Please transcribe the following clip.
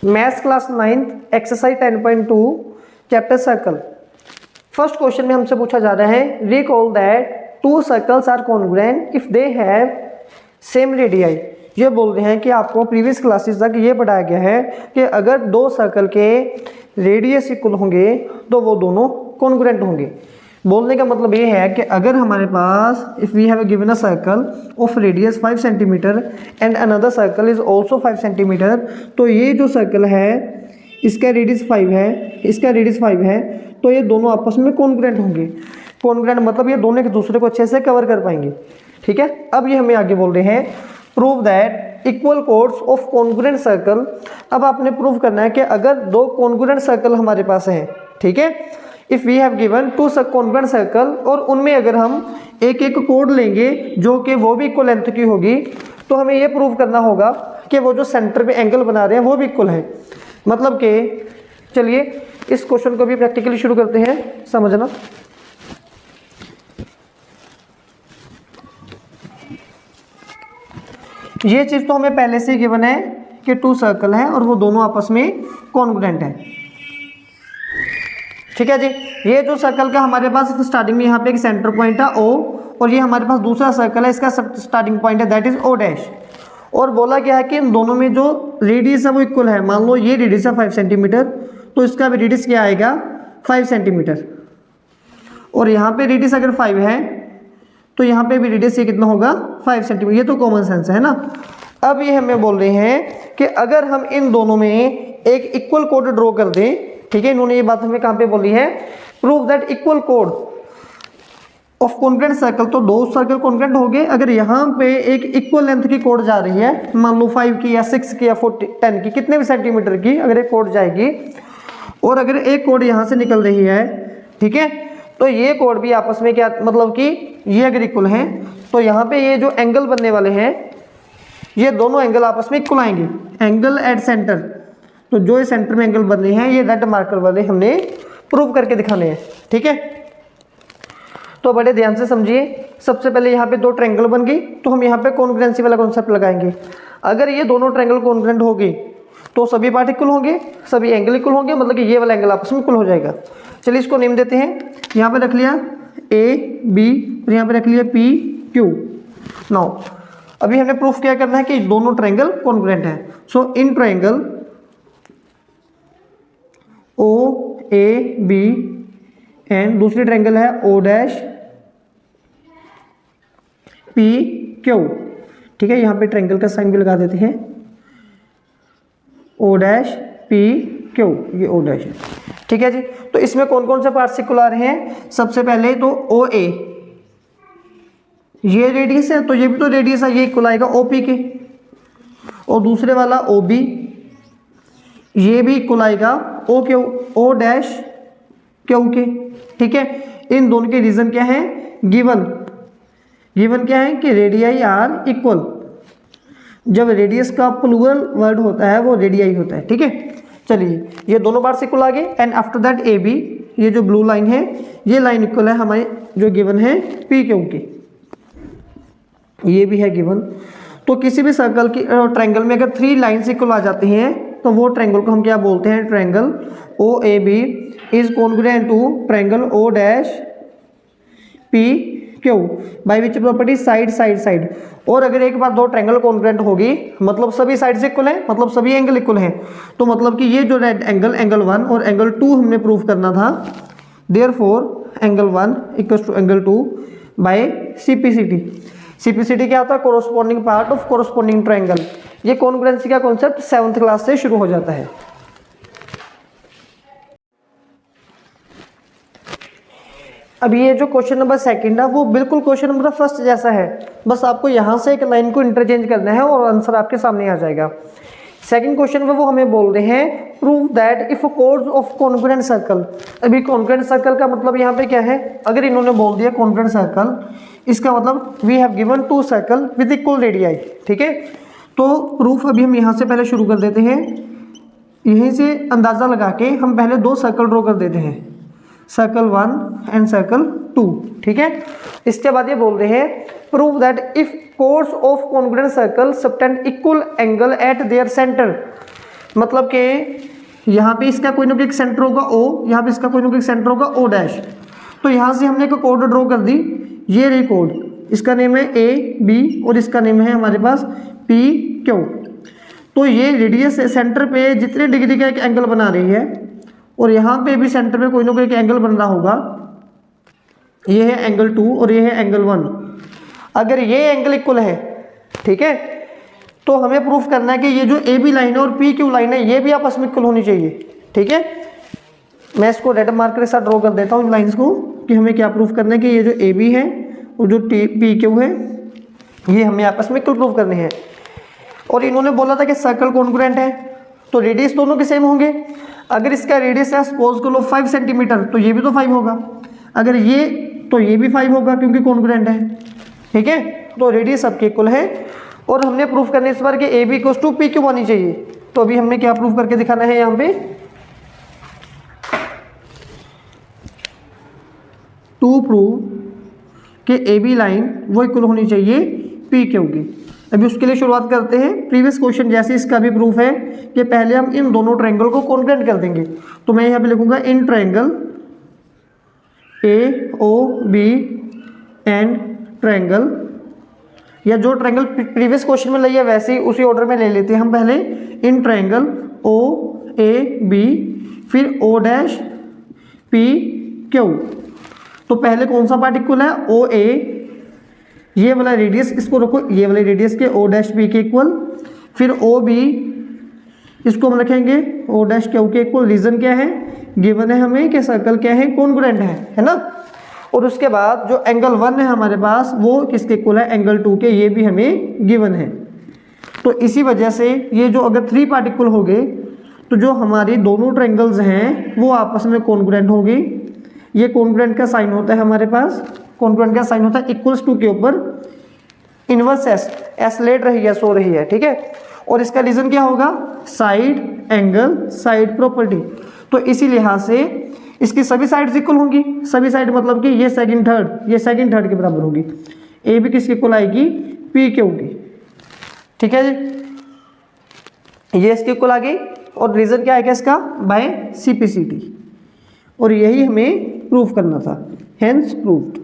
Maths class 9th exercise 10.2 chapter circle. First question में हमसे पूछा जा रहा है recall that two circles are congruent if they have same radii. ये बोल रहे हैं कि आपको प्रीवियस क्लासेस तक ये पढ़ाया गया है कि अगर दो सर्कल के रेडियस इक्वल होंगे तो वो दोनों कॉन्ग्रुएंट होंगे। बोलने का मतलब ये है कि अगर हमारे पास if we have given a circle of radius 5 centimetre and another circle is also 5 centimetre, तो ये जो सर्कल है इसका रेडियस 5 है, इसका रेडियस 5 है, तो ये दोनों आपस में कॉन्ग्रुएंट होंगे। कॉन्ग्रुएंट मतलब ये दोनों एक दूसरे को अच्छे से कवर कर पाएंगे। ठीक है, अब ये हमें आगे बोल रहे हैं prove that equal codes of congruent circle. अब आपने प्रूव करना है कि अगर दो कॉन्ग्रुएंट सर्कल हमारे पास हैं, ठीक है, if we have given two congruent circle, और उनमें अगर हम एक एक कोड लेंगे जो कि वो भी इक्वल लेंथ की होगी, तो हमें ये प्रूव करना होगा कि वो जो सेंटर पे एंगल बना रहे हैं वो भी इक्वल है। मतलब कि चलिए इस क्वेश्चन को भी प्रैक्टिकली शुरू करते हैं समझना। ये चीज़ तो हमें पहले से ही गिवन है कि टू सर्कल है और वो दोनों आपस में कॉन्ग्रुएंट है। ठीक है जी, ये जो सर्कल का हमारे पास स्टार्टिंग में यहाँ पे एक सेंटर पॉइंट है O, और ये हमारे पास दूसरा सर्कल है, इसका स्टार्टिंग पॉइंट है दैट इज O डैश। और बोला गया है कि इन दोनों में जो रेडियस है वो इक्वल है। मान लो ये रेडियस है 5 सेंटीमीटर, तो इसका भी रेडियस क्या आएगा 5 सेंटीमीटर, और यहाँ पे रेडियस अगर 5 है तो यहाँ पे भी रेडियस ये कितना होगा 5 सेंटीमीटर। ये तो कॉमन सेंस है ना। अब ये हमें बोल रहे हैं कि अगर हम इन दोनों में एक इक्वल कोड ड्रॉ कर दें, ठीक है, इन्होंने ये बात हमें कहाँ पे बोली है, prove that equal code of congruent circle. तो दो सर्कल कॉन्ग्रुएंट हो गए अगर यहाँ पे एक इक्वल लेंथ की कोड जा रही है, मान लो 5 की या 6 की या 10 की, कितने भी सेंटीमीटर की अगर एक कोड जाएगी, और अगर एक कोड यहाँ से निकल रही है, ठीक है, तो ये कोड भी आपस में क्या मतलब कि ये अगर इक्वल हैं तो यहाँ पे ये जो एंगल बनने वाले हैं ये दोनों एंगल आपस में इक्वल आएंगे। एंगल एट सेंटर, तो जो ये सेंटर में एंगल बन रहे हैं ये रेड मार्कर वाले हमने प्रूव करके दिखाने हैं। ठीक है, तो बड़े ध्यान से समझिए। सबसे पहले यहाँ पे दो ट्रायंगल बन गई, तो हम यहाँ पे कॉन्ग्रुएंसी वाला कॉन्सेप्ट लगाएंगे। अगर ये दोनों ट्रायंगल कॉन्ग्रुएंट होगी तो सभी पार्ट इक्वल होंगे, सभी एंगल इक्वल होंगे, मतलब कि ये वाला एंगल आपस में इक्वल हो जाएगा। चलिए इसको नेम देते हैं। यहाँ पे रख लिया A B और यहाँ पे रख लिया P Q। नाउ अभी हमने प्रूफ क्या करना है कि दोनों ट्रायंगल कॉन्ग्रुएंट है। So in triangle O A B and दूसरी ट्रायंगल है O डैश P Q। ठीक है, यहाँ पे ट्रायंगल का साइन भी लगा देते हैं, O डैश P Q, ये O डैश है। ठीक है जी, तो इसमें कौन कौन से पार्ट्स इक्वल आ रहे हैं। सबसे पहले तो OA, ये रेडियस है तो ये भी तो रेडियस है, ये इक्वल आएगा OP के, और दूसरे वाला OB, ये भी इक्वल आएगा O डैश Q के। ठीक है, इन दोनों के रीजन क्या है, गिवन क्या है कि रेडियाई आर इक्वल। जब रेडियस का प्लूरल वर्ड होता है वो रेडियाई होता है। ठीक है, चलिए ये दोनों बार से इक्वल आ गए। एंड आफ्टर दैट AB, ये जो ब्लू लाइन है ये लाइन इक्वल है हमारे जो गिवन है PQ की, ये भी है गिवन। तो किसी भी सर्कल की ट्रायंगल में अगर 3 लाइन्स इक्वल आ जाती हैं तो वो ट्रायंगल को हम क्या बोलते हैं, triangle OAB is congruent to triangle O dash PQ by which property side side side. और अगर एक बार दो ट्रायंगल कॉन्ग्रुएंट होगी मतलब सभी साइड इक्वल हैं, मतलब सभी एंगल इक्वल हैं, तो मतलब कि ये जो रेड एंगल 1 और एंगल 2 हमने प्रूव करना था, therefore angle 1 equals to angle 2 by CPCT। CPCT क्या होता है, corresponding part of corresponding triangle. ये कॉन्ग्रुएंसी का कॉन्सेप्ट 7th क्लास से शुरू हो जाता है। अब ये जो क्वेश्चन नंबर 2 है वो बिल्कुल क्वेश्चन नंबर 1 जैसा है, बस आपको यहाँ से एक लाइन को इंटरचेंज करना है और आंसर आपके सामने आ जाएगा। सेकंड क्वेश्चन में वो हमें बोल रहे हैं prove that if codes of congruent circle. अभी कॉन्ग्रुएंट सर्कल का मतलब यहाँ पे क्या है, अगर इन्होंने बोल दिया कॉन्ग्रुएंट सर्कल, इसका मतलब we have given 2 circle with equal radii. ठीक है, तो प्रूफ अभी हम यहाँ से पहले शुरू कर देते हैं। यहीं से अंदाज़ा लगा के हम पहले 2 सर्कल ड्रॉ कर देते हैं, सर्कल 1 एंड सर्कल 2। ठीक है, इसके बाद ये बोल रहे हैं prove that if codes of congruent circle subtend equal angle eight there centre. मतलब कि यहाँ पे इसका कोई ना कोई सेंटर होगा O, यहाँ पे इसका कोई ना कोई सेंटर होगा O डैश। तो यहाँ से हमने एक कोड ड्रॉ कर दी, ये रही कोड, इसका नेम है AB और इसका नेम है हमारे पास PQ। तो ये रेडियस सेंटर पे जितने डिग्री का एक एंगल बना रही है और यहाँ पे भी सेंटर पे कोई ना कोई एक एंगल बन रहा होगा, ये है एंगल 2 और ये है एंगल 1। अगर ये एंगल इक्वल है, ठीक है, तो हमें प्रूफ करना है कि ये जो AB लाइन है और PQ लाइन है ये भी आपस में इक्वल होनी चाहिए, ठीक है। मैं इसको रेड मार्कर के साथ ड्रॉ कर देता हूँ इन लाइंस को कि हमें क्या प्रूफ करना है कि ये जो AB है और जो PQ है ये हमें आपस में इक्वल प्रूफ करने हैं। और इन्होंने बोला था कि सर्कल कॉन्ग्रुएंट है, तो रेडियस दोनों के सेम होंगे। अगर इसका रेडियस है सपोज करो 5 सेंटीमीटर, तो ये भी तो 5 होगा। अगर ये, तो ये भी 5 होगा क्योंकि कॉन्ग्रुएंट है, ठीक है। तो रेडियस सबके इक्वल है और हमने प्रूफ करने इस बार कि AB = PQ आनी चाहिए। तो अभी हमने क्या प्रूफ करके दिखाना है यहाँ पे, टू प्रूव कि AB लाइन वो इक्वल होनी चाहिए PQ की। अभी उसके लिए शुरुआत करते हैं। प्रीवियस क्वेश्चन जैसे इसका भी प्रूफ है कि पहले हम इन दोनों ट्रायंगल को कॉन्ग्रुएंट कर देंगे। तो मैं यहाँ पे लिखूंगा in triangle AOB and triangle, या जो ट्रायंगल प्रीवियस क्वेश्चन में लिया वैसे ही उसी ऑर्डर में ले लेते हैं हम। पहले इन ट्रायंगल OAB फिर O'PQ। तो पहले कौन सा पार्ट इक्वल है, OA, ये वाला रेडियस इसको रखो, ये वाले रेडियस के O'P के इक्वल, फिर OB इसको हम रखेंगे O'Q के इक्वल। रीजन क्या है, गिवन है हमें कि सर्कल क्या है, कॉन्ग्रुएंट है ना। और उसके बाद जो एंगल 1 है हमारे पास वो किसके इक्वल है, एंगल 2 के, ये भी हमें गिवन है। तो इसी वजह से ये जो अगर 3 पार्ट इक्वल हो गए तो जो हमारी दोनों ट्रायंगल्स हैं वो आपस में कॉन्ग्रुएंट होगी। ये कॉन्ग्रुएंट का साइन होता है हमारे पास, कॉन्ग्रुएंट का साइन होता है इक्वल्स टू के ऊपर इनवर्स एस लेट रही है, सो रही है, ठीक है। और इसका रीजन क्या होगा, साइड एंगल साइड प्रॉपर्टी। तो इसी लिहाज से इसकी सभी साइड्स इक्वल होंगी। सभी साइड मतलब कि ये सेकंड थर्ड के बराबर होगी। ए भी किसके इक्वल आएगी, PQ की, ठीक है जी। ये इसके इक्वल आ गई और रीजन क्या आएगा इसका, बाय CPCT। और यही हमें प्रूफ करना था, हेंस प्रूव्ड।